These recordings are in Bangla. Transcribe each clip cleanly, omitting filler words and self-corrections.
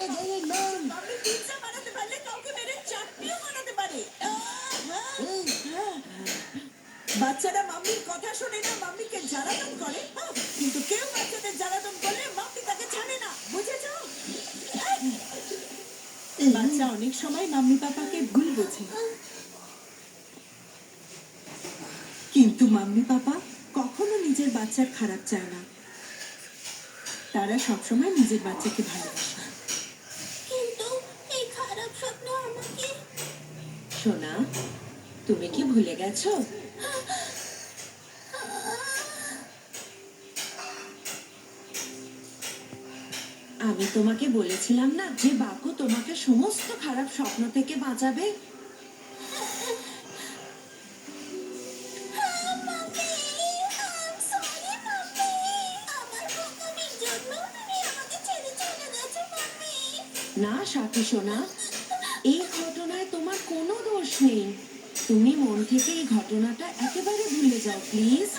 মাম্মি পিৎজা বানাতে পারলে কাউকে মেরে চাটনিও বানাতে পারে। বাচ্চারা মাম্মির কথা শোনে না, মাম্মিকে জ্বালাতন করে, কিন্তু কেউ বাচ্চাদের জ্বালাতন করলে মাম্মি তাকে ছাড়ে না, বুঝেছো? বাচ্চা অনেক সময় মাম্মি পাপাকে ভুল বোঝে, কিন্তু মাম্মি পাপা কখনো নিজের বাচ্চার খারাপ চায় না। তারা সবসময় নিজের বাচ্চাকে ভালোবাসে। কিন্তু এই খারাপ স্বপ্ন আমাকে। সোনা, তুমি কি ভুলে গেছো? আমি তোমাকে বলেছিলাম না যে বাকু তোমাকে সমস্ত খারাপ স্বপ্ন থেকে বাঁচাবে। না সাথী সোনা, এই ঘটনায় তোমার কোনো দোষ নেই। তুমি মন থেকে এই ঘটনাটা একেবারে ভুলে যাও প্লিজ।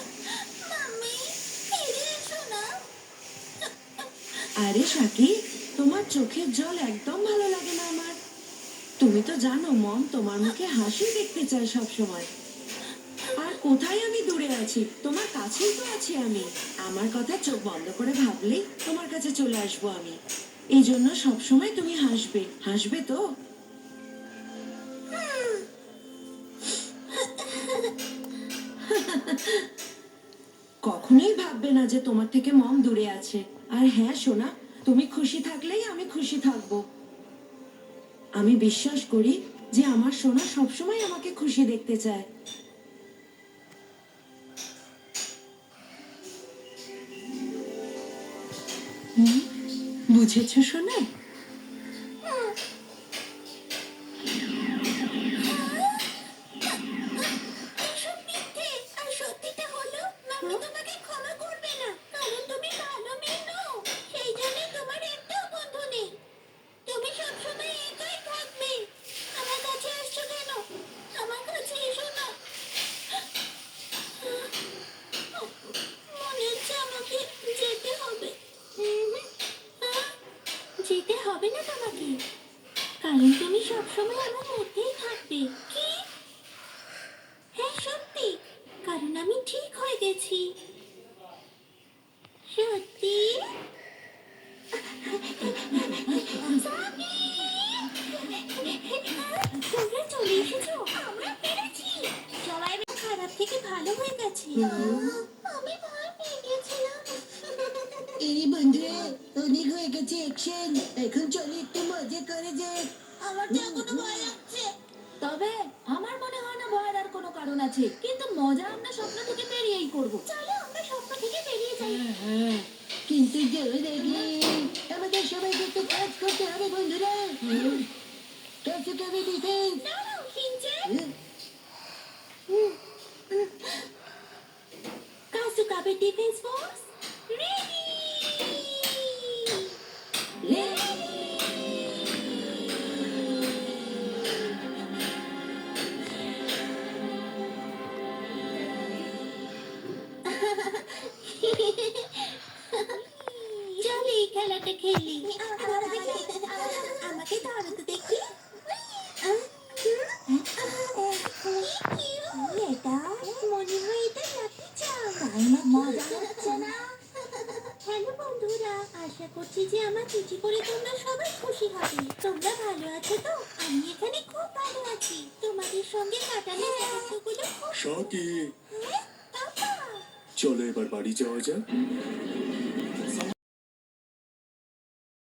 আরে সাথী, তোমার চোখের জল একদম ভালো লাগে না আমার। তুমি তো জানো মম তোমার মুখে হাসি দেখতে চায় সব সময়। আর কোথায় আমি দূরে আছি, তোমার কাছেই তো আছি আমি। আমার কথা চোখ বন্ধ করে ভাবলেই তোমার কাছে চলে আসবো আমি। এই জন্য সবসময় তুমি হাসবে, হাসবে তো? কখনোই ভাববে না যে তোমার থেকে মম দূরে আছে। আর হ্যাঁ সোনা, তুমি খুশি থাকলেই আমি খুশি থাকবো। আমি বিশ্বাস করি যে আমার সোনা সবসময় আমাকে খুশি দেখতে চায়। বুঝেছো সোনা? যেতে হবে না তোমাকে, কারণ তুমি সবসময় আমার মধ্যেই থাকবে। কি? হ্যাঁ সত্যি, কারণ আমি ঠিক হয়ে গেছি। সত্যি? তোমরা চলে এসেছো, আমরা পেরেছি। সবাই খারাপ থেকে ভালো হয়ে গেছে। আমি ভয় পেয়ে গেছিলাম। এই বন্ধুরা, অনেক হয়ে গেছে অ্যাকশন। এখন চলে একটু মজা করে যাক। আমার তো এখনো ভয় লাগছে। তবে আমার মনে হয় না ভয়ের আর কোনো কারণ আছে, কিন্তু মজা আমরা স্বপ্ন থেকে বেরিয়েই করব। চলো আমরা স্বপ্ন থেকে বেরিয়ে যাই। কিন্তু যাওয়ার আগে আমাদের সবাইকে একটু কাজ করতে হবে বন্ধুরা। কাছে কবে ডিফেন্স। দাঁড়াও শিনচান, কাজুকাবে ডিফেন্স ফোর্স রেডি। চল এই খেলাটা খেলি। আমাকে ধরো তো দেখি। এটা মনে হয় এটা লাঠি চাল। মজা হচ্ছে না? হ্যালো বন্ধুরা, আশা করছি যে আমার চিঠি পড়ে তোমরা সবাই খুশি হবে। তোমরা ভালো আছো তো? আমি এখানে খুব ভালো আছি। তোমাদের সঙ্গে কাটানো মুহূর্তগুলো খুব। সাথী, পাপা, চলো এবার বাড়ি যাওয়া যাক।